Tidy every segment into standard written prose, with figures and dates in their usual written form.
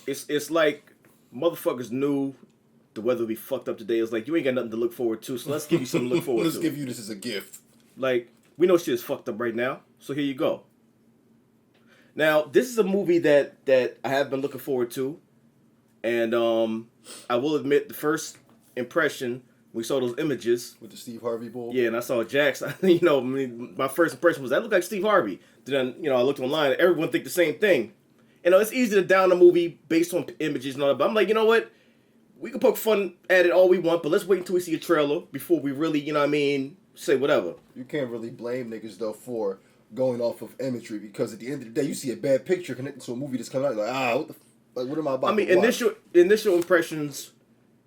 it's like motherfuckers knew the weather would be fucked up today. It's like, you ain't got nothing to look forward to, so let's give you something to look forward to. Let's give you this as a gift. Like, we know shit is fucked up right now, so here you go. Now, this is a movie that I have been looking forward to, and I will admit, the first impression, we saw those images with the Steve Harvey bull. Yeah, and I saw Jax. You know, my first impression was that looked like Steve Harvey. Then, I looked online, and everyone think the same thing. It's easy to down a movie based on images and all that, but I'm like, you know what? We can poke fun at it all we want, but let's wait until we see a trailer before we really, say whatever. You can't really blame niggas, though, for going off of imagery, because at the end of the day, you see a bad picture connected to a movie that's coming out, what am I about to watch? Initial impressions,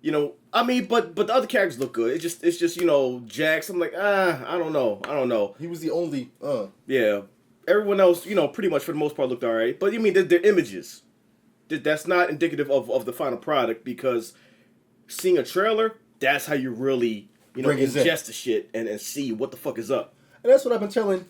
but the other characters look good. It's just Jax. I'm like, I don't know. He was the only, Yeah. Everyone else, pretty much for the most part looked all right. But, they're images. That's not indicative of the final product, because seeing a trailer, that's how you really, ingest the shit and see what the fuck is up. And that's what I've been telling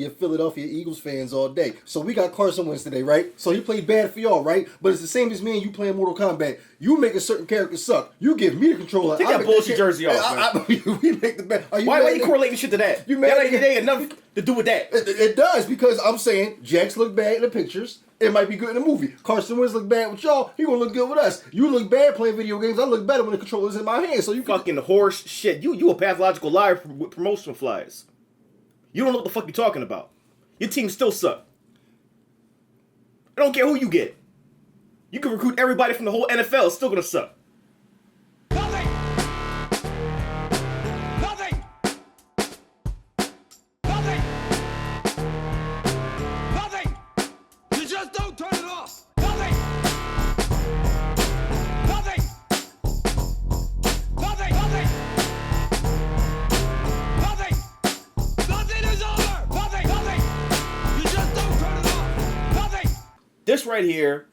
you Philadelphia Eagles fans all day. So we got Carson Wentz today, right? So he played bad for y'all, right? But it's the same as me and you playing Mortal Kombat. You make a certain character suck. You give me the controller. Take that bullshit jersey off, man. We make the best. Why are you correlating shit to that? You mad? That ain't enough to do with that. It does, because I'm saying Jax look bad in the pictures. It might be good in the movie. Carson Wentz look bad with y'all. He gonna look good with us. You look bad playing video games. I look better when the controller's in my hand. So you fucking horse shit. You a pathological liar with promotional flyers. You don't know what the fuck you're talking about. Your team still suck. I don't care who you get. You can recruit everybody from the whole NFL. It's still gonna suck. Nothing. Nothing. Nothing. Nothing. You just don't turn it off. Nothing. Nothing. Nothing. Nothing. Nothing. Nothing is over. Nothing. Nothing. You just don't turn it off. Nothing. This right here,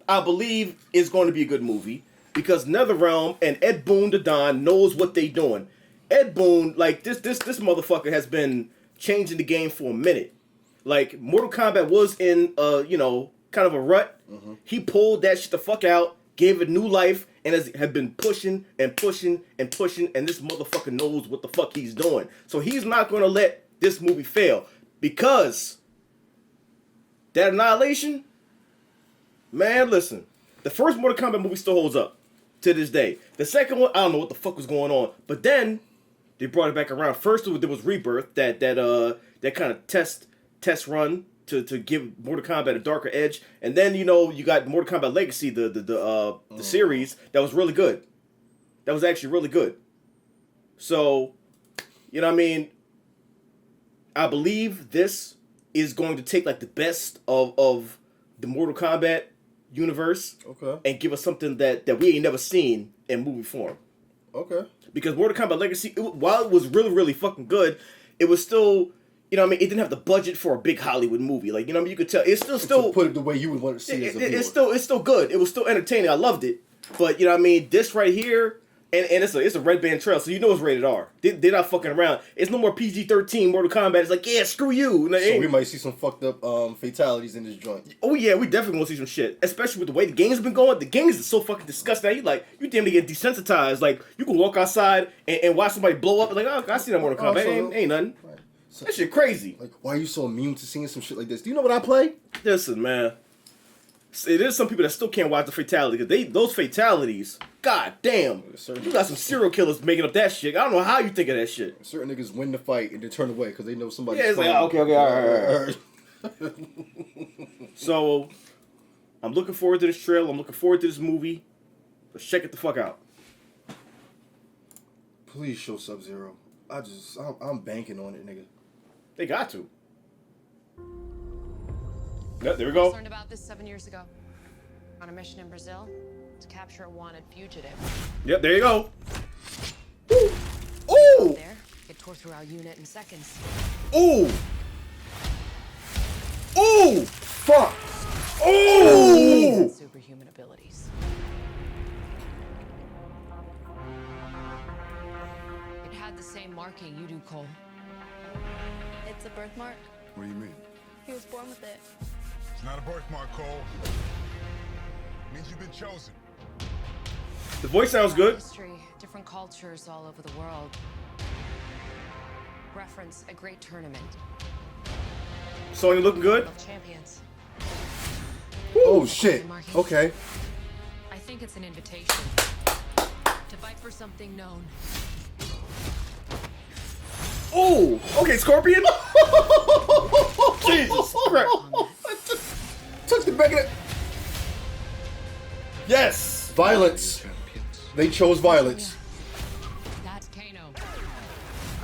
I believe, is going to be a good movie, because NetherRealm and Ed Boon the Don knows what they doing. Ed Boon, like, this motherfucker has been changing the game for a minute. Like, Mortal Kombat was in kind of a rut. Mm-hmm. He pulled that shit the fuck out, gave it new life, and have been pushing and pushing and pushing, and this motherfucker knows what the fuck he's doing. So he's not going to let this movie fail, because that Annihilation, man, listen, the first Mortal Kombat movie still holds up to this day. The second one, I don't know what the fuck was going on, but then they brought it back around. First, there was Rebirth, that kind of test run to give Mortal Kombat a darker edge, and then you got Mortal Kombat Legacy, the series that was really good. That was actually really good. So, I believe this is going to take like the best of the Mortal Kombat universe, okay, and give us something that we ain't never seen in movie form. Okay. Because Mortal Kombat Legacy, while it was really, really fucking good, it was still, it didn't have the budget for a big Hollywood movie. Like, you could tell, it's still to put it the way you would want to see it as a viewer. It's still good. It was still entertaining. I loved it. But, this right here, and it's a red band trail, so it's rated R. They're not fucking around. It's no more PG-13 Mortal Kombat. It's like, yeah, screw you. So we might see some fucked up fatalities in this joint. Oh yeah, we definitely want to see some shit. Especially with the way the game's been going. The games are so fucking disgusting. You damn near get desensitized. Like, you can walk outside and watch somebody blow up. Like, oh, I see that Mortal Kombat. Ain't nothing. Right. So, that shit crazy. Like, why are you so immune to seeing some shit like this? Do you know what I play? Listen, man. There's some people that still can't watch the fatality, because those fatalities, god damn, you got some serial killers making up that shit. I don't know how you think of that shit. Certain niggas win the fight and then turn away because they know somebody's it's like, okay, all right. So, I'm looking forward to this trailer. I'm looking forward to this movie. Let's check it the fuck out. Please show Sub-Zero. I'm banking on it, nigga. They got to. Yep, there we go. I learned about this 7 years ago. On a mission in Brazil to capture a wanted fugitive. Yep, there you go. Ooh! Ooh! There, it tore through our unit in seconds. Ooh! Ooh! Fuck! Ooh! Superhuman abilities. It had the same marking you do, Cole. It's a birthmark. What do you mean? He was born with it. It's not a birthmark, Cole. Means you've been chosen. The voice sounds good. History, different cultures all over the world. Reference a great tournament. Sonya looking good. Of champions. Oh shit. Okay. I think it's an invitation to fight for something known. Oh, okay, Scorpion. Jesus Christ. Took the back of it. Yes. Violence. They chose violence. That's Kano.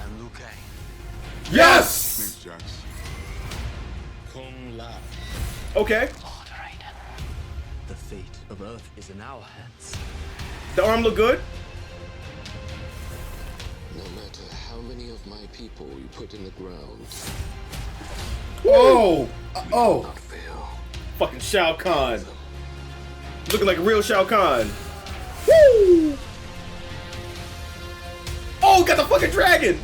I'm Liu Kang. Yes. Thanks, Jax. Kung Lao. Okay. Lord Raiden. The fate of Earth is in our hands. The arm look good. No matter how many of my people you put in the ground, Oh. Oh. not fail. Fucking Shao Kahn. Looking like a real Shao Kahn. Woo! Oh, got the fucking dragon.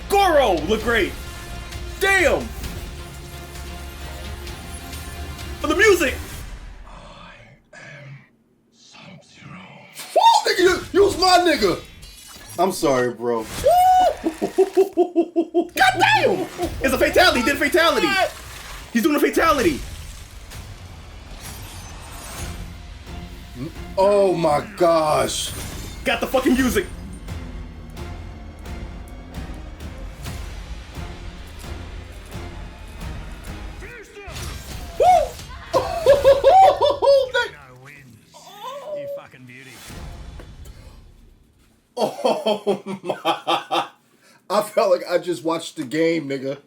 Goro look great. Damn. For the music. Woo, nigga, use my nigga. I'm sorry, bro. God damn. It's a fatality. He did a fatality. He's doing a fatality. Oh my gosh. Got the fucking music. You fucking beauty. Oh my. I felt like I just watched the game, nigga.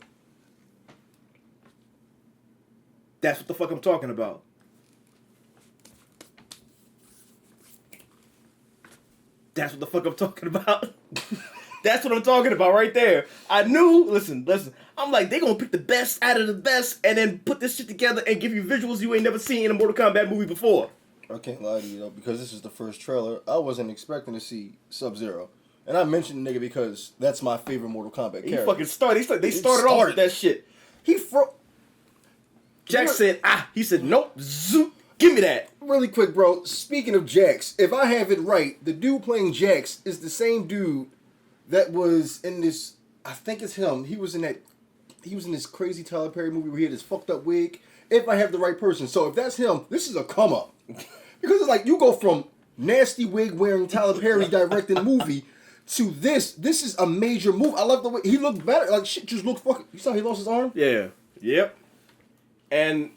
That's what the fuck I'm talking about. That's what the fuck I'm talking about. That's what I'm talking about right there. I knew, listen. I'm like, they gonna pick the best out of the best and then put this shit together and give you visuals you ain't never seen in a Mortal Kombat movie before. I can't lie to you though, because this is the first trailer. I wasn't expecting to see Sub-Zero. And I mentioned the nigga because that's my favorite Mortal Kombat He character. fucking started. They started off with that shit. He Jack said, he said, nope, zoop, give me that. Really quick, bro. Speaking of Jax, if I have it right, the dude playing Jax is the same dude that was in this. I think it's him. He was in this crazy Tyler Perry movie where he had this fucked up wig. If I have the right person, so if that's him, this is a come up because it's like you go from nasty wig wearing Tyler Perry directing movie to this. This is a major move. I love the way he looked better. Like shit, just looked fucking. You saw he lost his arm. Yeah. Yep. And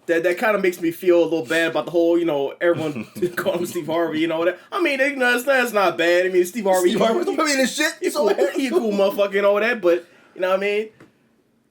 that kind of makes me feel a little bad about the whole, everyone calling him Steve Harvey, that. I mean, that's not bad. I mean, Steve Harvey. Steve Harvey don't put me in this shit. He a cool motherfucker and all that, but you know what I mean?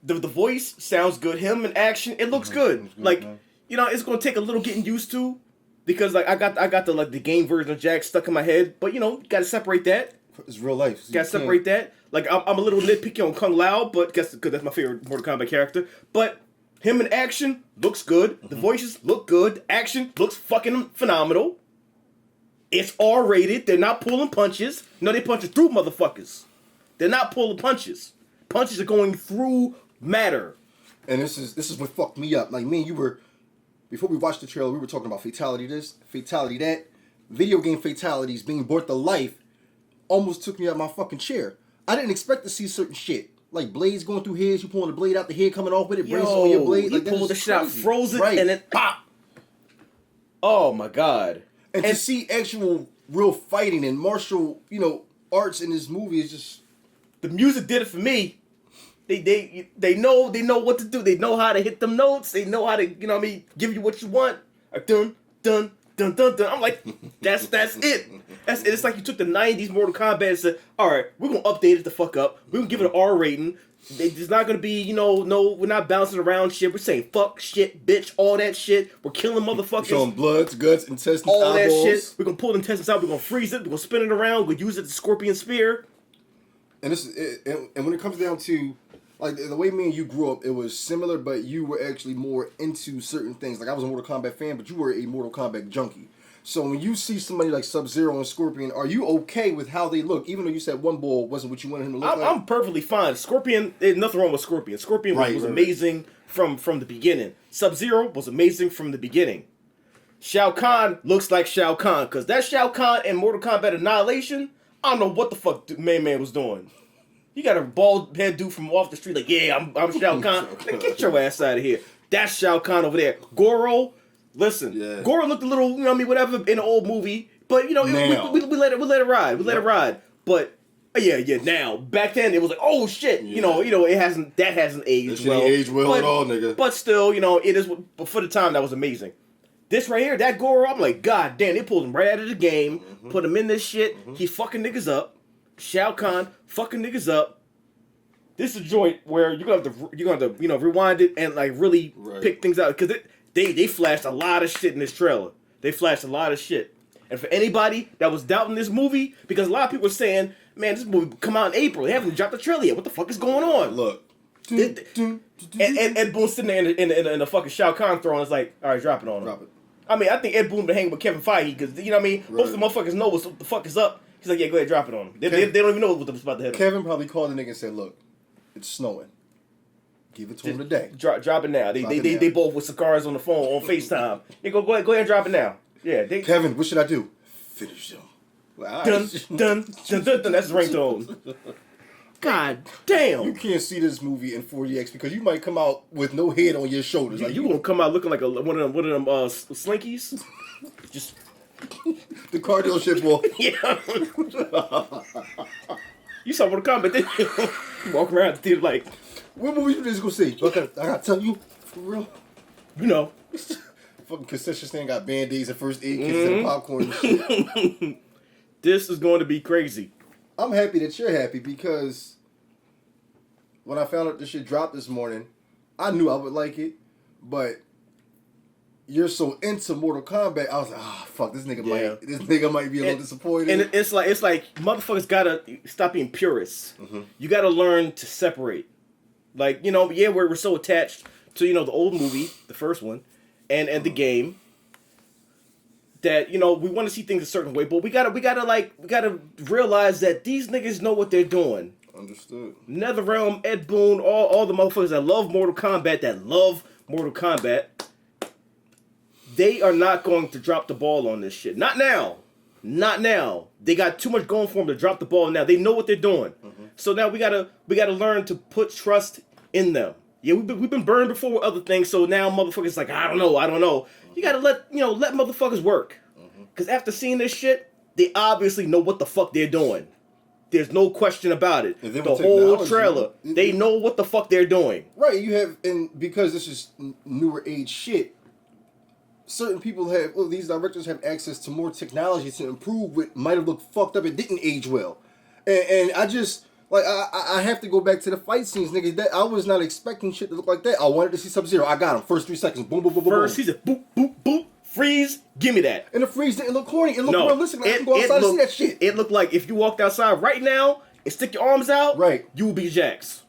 The voice sounds good. Him in action, it looks good. Like, man. It's gonna take a little getting used to because like I got the game version of Jack stuck in my head, but you gotta separate that. It's real life. Gotta separate that. Like I'm a little nitpicky on Kung Lao, but because that's my favorite Mortal Kombat character. But him in action looks good. The voices look good. The action looks fucking phenomenal. It's R-rated. They're not pulling punches. No, they punching through motherfuckers. They're not pulling punches. Punches are going through matter. And this is what fucked me up. Like me and you were, before we watched the trailer, we were talking about fatality this, fatality that. Video game fatalities being brought to life almost took me out of my fucking chair. I didn't expect to see certain shit. Like blades going through heads, you pulling the blade out, the head coming off with it, brains on your blade. You Like, pulled the shit out, crazy. froze it, Right. and then pop. Oh my god. And to see actual real fighting and martial, arts in this movie is just the music did it for me. They know what to do. They know how to hit them notes. They know how to, give you what you want. Like, dun dun dun dun dun. I'm like, that's it. That's it. It's like you took the 90s Mortal Kombat and said, all right, we're gonna update it the fuck up. We're gonna give it an R rating. It's not gonna be, no, we're not bouncing around shit. We're saying fuck, shit, bitch, all that shit. We're killing motherfuckers. showing bloods, guts, intestines, all eyeballs. that shit. We're gonna pull the intestines out. We're gonna freeze it. We're gonna spin it around. We're gonna use it as a scorpion spear. And this is and when it comes down to like the way me and you grew up, it was similar, but you were actually more into certain things. Like I was a Mortal Kombat fan, but you were a Mortal Kombat junkie. So when you see somebody like Sub-Zero and Scorpion, are you okay with how they look? Even though you said one ball wasn't what you wanted him to look like? I'm perfectly fine. Scorpion, there's nothing wrong with Scorpion. Scorpion was amazing from the beginning. Sub-Zero was amazing from the beginning. Shao Kahn looks like Shao Kahn, because that Shao Kahn in Mortal Kombat Annihilation, I don't know what the fuck Man was doing. You got a bald head dude from off the street like, yeah, I'm Shao Kahn. Man, get your ass out of here. That's Shao Kahn over there. Goro, listen, Goro looked a little, you know what I mean, whatever in the old movie, but you know, we let it ride. We let it ride. But yeah, now. Back then it was like, oh shit, you know, it hasn't aged well. Aged well at all, nigga. But still, you know, it is. But for the time, that was amazing. This right here, that Goro, I'm like, god damn, they pulled him right out of the game, put him in this shit. He fucking niggas up. Shao Kahn fucking niggas up. This is a joint where you're gonna have to you know, rewind it and like really pick things out, because they flashed a lot of shit in this trailer. They flashed a lot of shit. And for anybody that was doubting this movie, because a lot of people were saying, man, this movie come out in April. They haven't dropped the trailer yet. What the fuck is going on? Look. And Ed Boon sitting there in the fucking Shao Kahn throne is like, all right, drop it on him. Drop it. I mean, I think Ed Boon been hanging with Kevin Feige, because, you know what I mean? Most of the motherfuckers know what the fuck is up. He's like, yeah, go ahead, drop it on him. They don't even know what's about to hit him. Kevin probably called the nigga and said, look, it's snowing. Give it to him today. Drop it now. They both with cigars on the phone on FaceTime. Yeah, go ahead and drop it now. Yeah. Kevin, what should I do? Finish him. Like, dun, dun, dun, dun, dun. That's his ringtone. God damn. You can't see this movie in 4DX because you might come out with no head on your shoulders. Like, you gonna come out looking like one of them slinkies? Just the car dealership boy. Yeah. You saw Mortal Kombat, didn't you? You walk around the theater like, what movie you just gonna see? I gotta tell you, for real. You know. Fucking concession stand got band-aids and first aid kits and popcorn and shit. This is going to be crazy. I'm happy that you're happy, because when I found out this shit dropped this morning, I knew I would like it, but you're so into Mortal Kombat, I was like, fuck, this nigga might be a little disappointed. And it's like motherfuckers gotta stop being purists. You gotta learn to separate. Like, you know, yeah, we're so attached to, you know, the old movie, the first one, and the game, that, you know, we want to see things a certain way, but we gotta realize that these niggas know what they're doing. Understood. NetherRealm, Ed Boon, all the motherfuckers that love Mortal Kombat, they are not going to drop the ball on this shit. Not now. They got too much going for them to drop the ball now. They know what they're doing. So now we gotta learn to put trust in them. Yeah, we've been burned before with other things, so now motherfuckers like, I don't know. You gotta let motherfuckers work. Because after seeing this shit, they obviously know what the fuck they're doing. There's no question about it. The whole trailer, they know what the fuck they're doing. Right, you have, and because this is newer age shit, certain people these directors have access to more technology to improve what might have looked fucked up and didn't age well. And I just, like, I have to go back to the fight scenes, nigga. That I was not expecting shit to look like that. I wanted to see Sub-Zero. I got him. First 3 seconds. Boom, boom, boom, boom, boom. First, he's a boop, boop, boop. Freeze, give me that. And the freeze didn't look corny. It looked realistic. Like, I can go outside and see that shit. It looked like if you walked outside right now and stick your arms out, right, you would be Jax.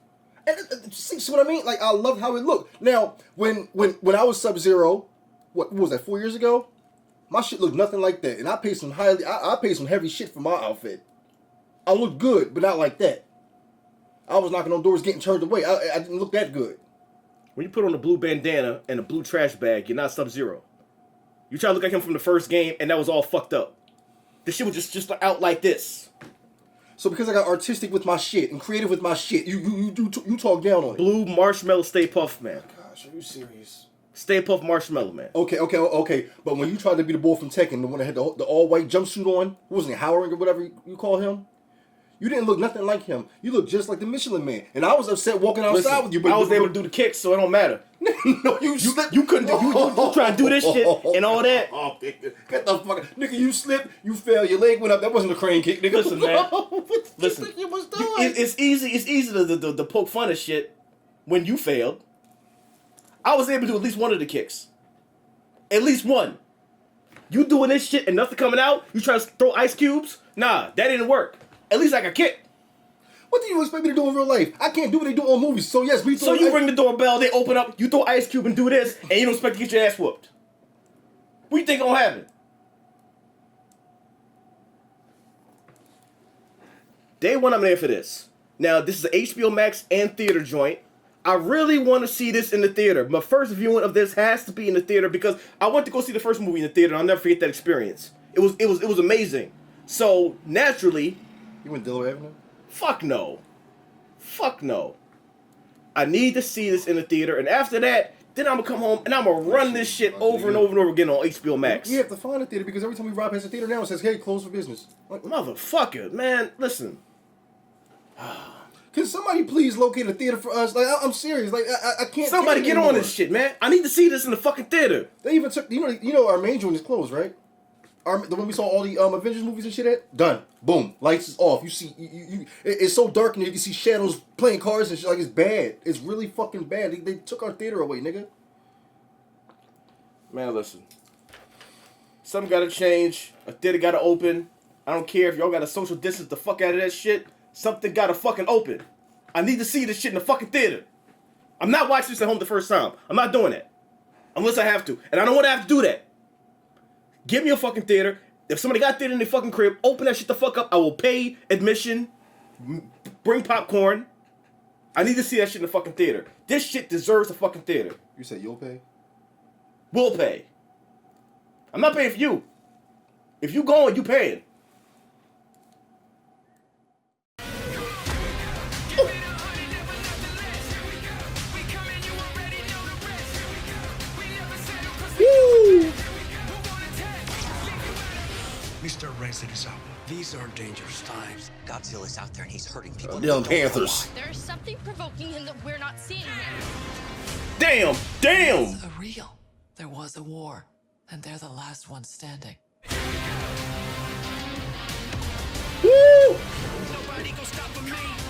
And see what I mean? Like, I love how it looked. Now, when I was Sub-Zero, what was that, 4 years ago? My shit looked nothing like that. And I paid some I paid some heavy shit for my outfit. I looked good, but not like that. I was knocking on doors, getting turned away. I didn't look that good. When you put on a blue bandana and a blue trash bag, you're not Sub-Zero. You try to look like him from the first game, and that was all fucked up. This shit was just out like this. So because I got artistic with my shit and creative with my shit, you talk down on it. Blue marshmallow Stay Puft, man. Gosh, are you serious? Stay Puft marshmallow, man. Okay. But when you tried to be the boy from Tekken, the one that had the all-white jumpsuit on, who wasn't it, Howard or whatever you call him? You didn't look nothing like him. You look just like the Michelin Man. And I was upset walking outside with you. But I was able to do the kicks, so it don't matter. No, you slipped. You couldn't do. You try to do this shit and all that. Oh, get the fuck, nigga! You slipped. You fell. Your leg went up. That wasn't a crane kick, nigga. Listen, man. Listen. You was doing? It's easy. It's easy to poke fun at shit when you failed. I was able to do at least one of the kicks. At least one. You doing this shit and nothing coming out? You try to throw ice cubes? Nah, that didn't work. At least I could kick. What do you expect me to do in real life? I can't do what they do on movies. So yes, we. So you ring the doorbell, they open up, you throw ice cube and do this, and you don't expect to get your ass whooped. What do you think gonna happen? Day one, I'm there for this. Now, this is an HBO Max and theater joint. I really want to see this in the theater. My first viewing of this has to be in the theater because I went to go see the first movie in the theater. And I'll never forget that experience. It was amazing. So naturally, You went Delaware Avenue? fuck no. I need to see this in the theater, and after that, then I'm gonna come home and I'm gonna run this shit over and over and over again on HBO Max. We have to find a theater because every time we ride past the theater now, it says, "Hey, closed for business." Like, Motherfucker, man, listen. can somebody please locate a theater for us? Like, I'm serious. Like, I can't. Somebody take it get on anymore. this shit, man. I need to see this in the fucking theater. They even took. You know, our main joint is closed, right? The one we saw all the Avengers movies and shit at, done. Boom, lights is off. You see, it's so dark in there. You can see shadows playing cards and shit. Like, it's bad. It's really fucking bad. They took our theater away, nigga. Man, listen. Something gotta change. A theater gotta open. I don't care if y'all gotta social distance the fuck out of that shit. Something gotta fucking open. I need to see this shit in the fucking theater. I'm not watching this at home the first time. I'm not doing that. Unless I have to. And I don't want to have to do that. Give me a fucking theater. If somebody got theater in their fucking crib, open that shit the fuck up. I will pay admission. Bring popcorn. I need to see that shit in the fucking theater. This shit deserves a fucking theater. You said you'll pay? We'll pay. I'm not paying for you. If you going, you paying. Woo! Mr. Resident is out. These are dangerous times. Godzilla's out there and he's hurting people. Damn Panthers. There's something provoking him that we're not seeing here. Damn! It's real. There was a war, and they're the last ones standing. Woo! Nobody gon' stop for me.